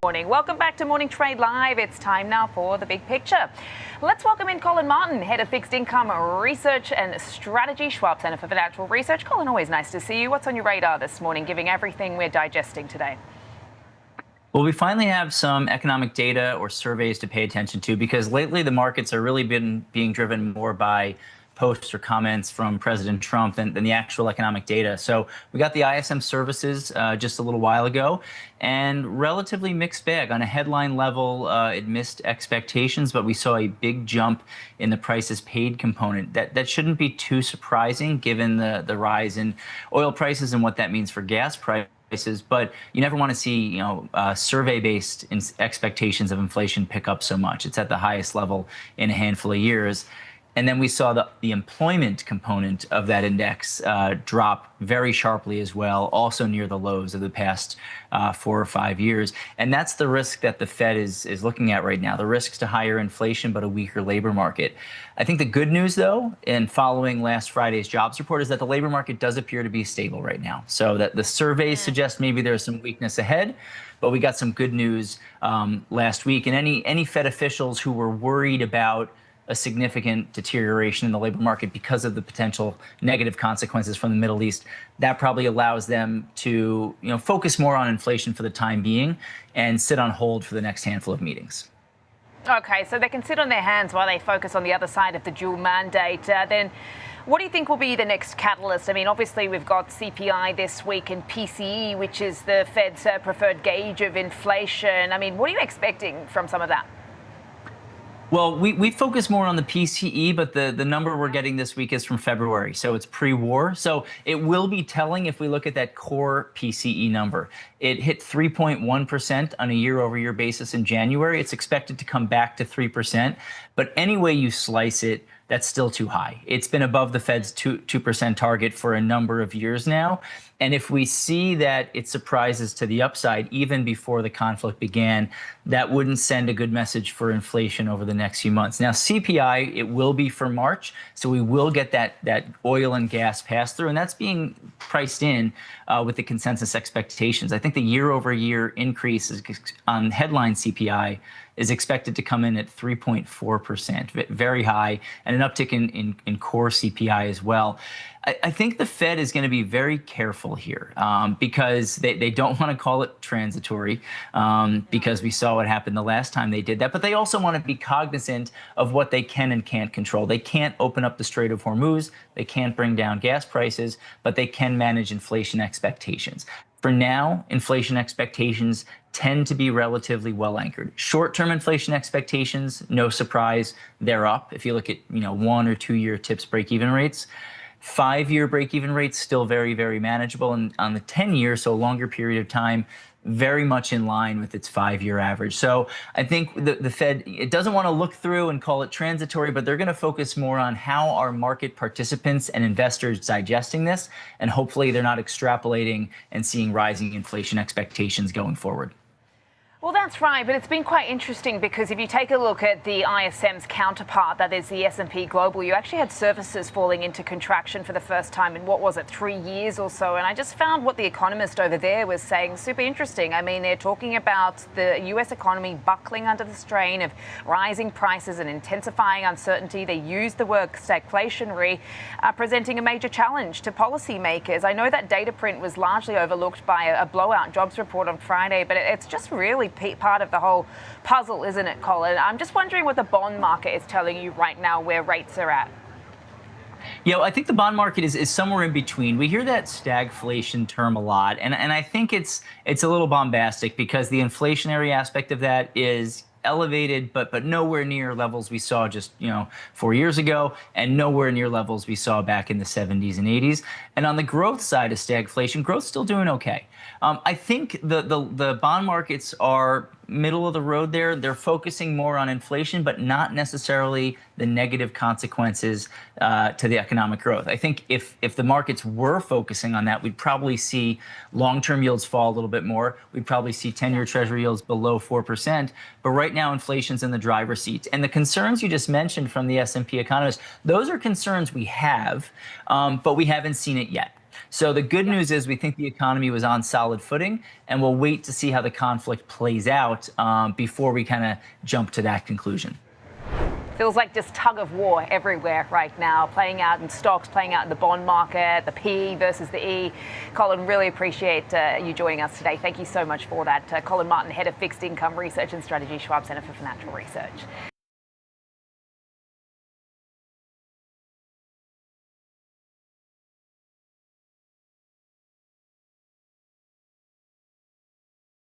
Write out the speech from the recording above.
Morning. Welcome back to Morning Trade Live. It's time now for the big picture. Let's welcome in Collin Martin, Head of Fixed Income Research and Strategy, Schwab Center for Financial Research. Collin, always nice to see you. What's on your radar this morning, given everything we're digesting today? Well, we finally have some economic data or surveys to pay attention to because lately the markets are really being driven more by posts or comments from President Trump than the actual economic data. So we got the ISM services just a little while ago, and relatively mixed bag. On a headline level, it missed expectations, but we saw a big jump in the prices paid component. That shouldn't be too surprising given the rise in oil prices and what that means for gas prices. But you never want to see, survey-based expectations of inflation pick up so much. It's at the highest level in a handful of years. And then we saw the employment component of that index drop very sharply as well, also near the lows of the past 4 or 5 years. And that's the risk that the Fed is looking at right now, the risks to higher inflation but a weaker labor market. I think the good news, though, in following last Friday's jobs report, is that the labor market does appear to be stable right now. So that the surveys suggest maybe there's some weakness ahead, but we got some good news last week. And any Fed officials who were worried about a significant deterioration in the labor market because of the potential negative consequences from the Middle East, that probably allows them to focus more on inflation for the time being and sit on hold for the next handful of meetings. Okay, so they can sit on their hands while they focus on the other side of the dual mandate. Then what do you think will be the next catalyst? I mean, obviously, we've got CPI this week and PCE, which is the Fed's preferred gauge of inflation. I mean, what are you expecting from some of that? Well, we focus more on the PCE, but the number we're getting this week is from February, so it's pre-war. So it will be telling if we look at that core PCE number. It hit 3.1% on a year-over-year basis in January. It's expected to come back to 3%, but any way you slice it, that's still too high. It's been above the Fed's 2% target for a number of years now. And if we see that it surprises to the upside, even before the conflict began, that wouldn't send a good message for inflation over the next few months. Now, CPI, it will be for March, so we will get that oil and gas pass-through, and that's being priced in with the consensus expectations. I think the year-over-year increase on headline CPI is expected to come in at 3.4%, very high, and an uptick in core CPI as well. I think the Fed is going to be very careful here because they don't want to call it transitory because we saw what happened the last time they did that. But they also want to be cognizant of what they can and can't control. They can't open up the Strait of Hormuz. They can't bring down gas prices, but they can manage inflation expectations. For now, inflation expectations tend to be relatively well anchored. Short-term inflation expectations, no surprise, they're up. If you look at 1 or 2 year TIPS break-even rates, 5-year break-even rates still very, very manageable, and on the 10-year, so a longer period of time, very much in line with its 5-year average. So I think the Fed, it doesn't want to look through and call it transitory, but they're going to focus more on how are market participants and investors digesting this, and hopefully they're not extrapolating and seeing rising inflation expectations going forward. Well, that's right, but it's been quite interesting because if you take a look at the ISM's counterpart, that is the S&P Global, you actually had services falling into contraction for the first time in, 3 years or so. And I just found what the economist over there was saying super interesting. I mean, they're talking about the U.S. economy buckling under the strain of rising prices and intensifying uncertainty. They use the word stagflationary, presenting a major challenge to policymakers. I know that data print was largely overlooked by a blowout jobs report on Friday, but it's just really part of the whole puzzle, isn't it, Collin? I'm just wondering what the bond market is telling you right now, where rates are at. I think the bond market is somewhere in between. We hear that stagflation term a lot, and I think it's a little bombastic because the inflationary aspect of that is elevated, but nowhere near levels we saw just 4 years ago, and nowhere near levels we saw back in the 70s and 80s. And on the growth side of stagflation, growth's still doing okay. I think the bond markets are middle of the road there. They're focusing more on inflation, but not necessarily the negative consequences to the economic growth. I think if the markets were focusing on that, we'd probably see long-term yields fall a little bit more. We'd probably see 10-year Treasury yields below 4%. But right now, inflation's in the driver's seat. And the concerns you just mentioned from the S&P economists, those are concerns we have, but we haven't seen it yet. So the good news is we think the economy was on solid footing, and we'll wait to see how the conflict plays out before we kind of jump to that conclusion. Feels like just tug of war everywhere right now, playing out in stocks, playing out in the bond market, the P versus the E. Collin, really appreciate you joining us today. Thank you so much for that. Collin Martin, Head of Fixed Income Research and Strategy, Schwab Center for Financial Research.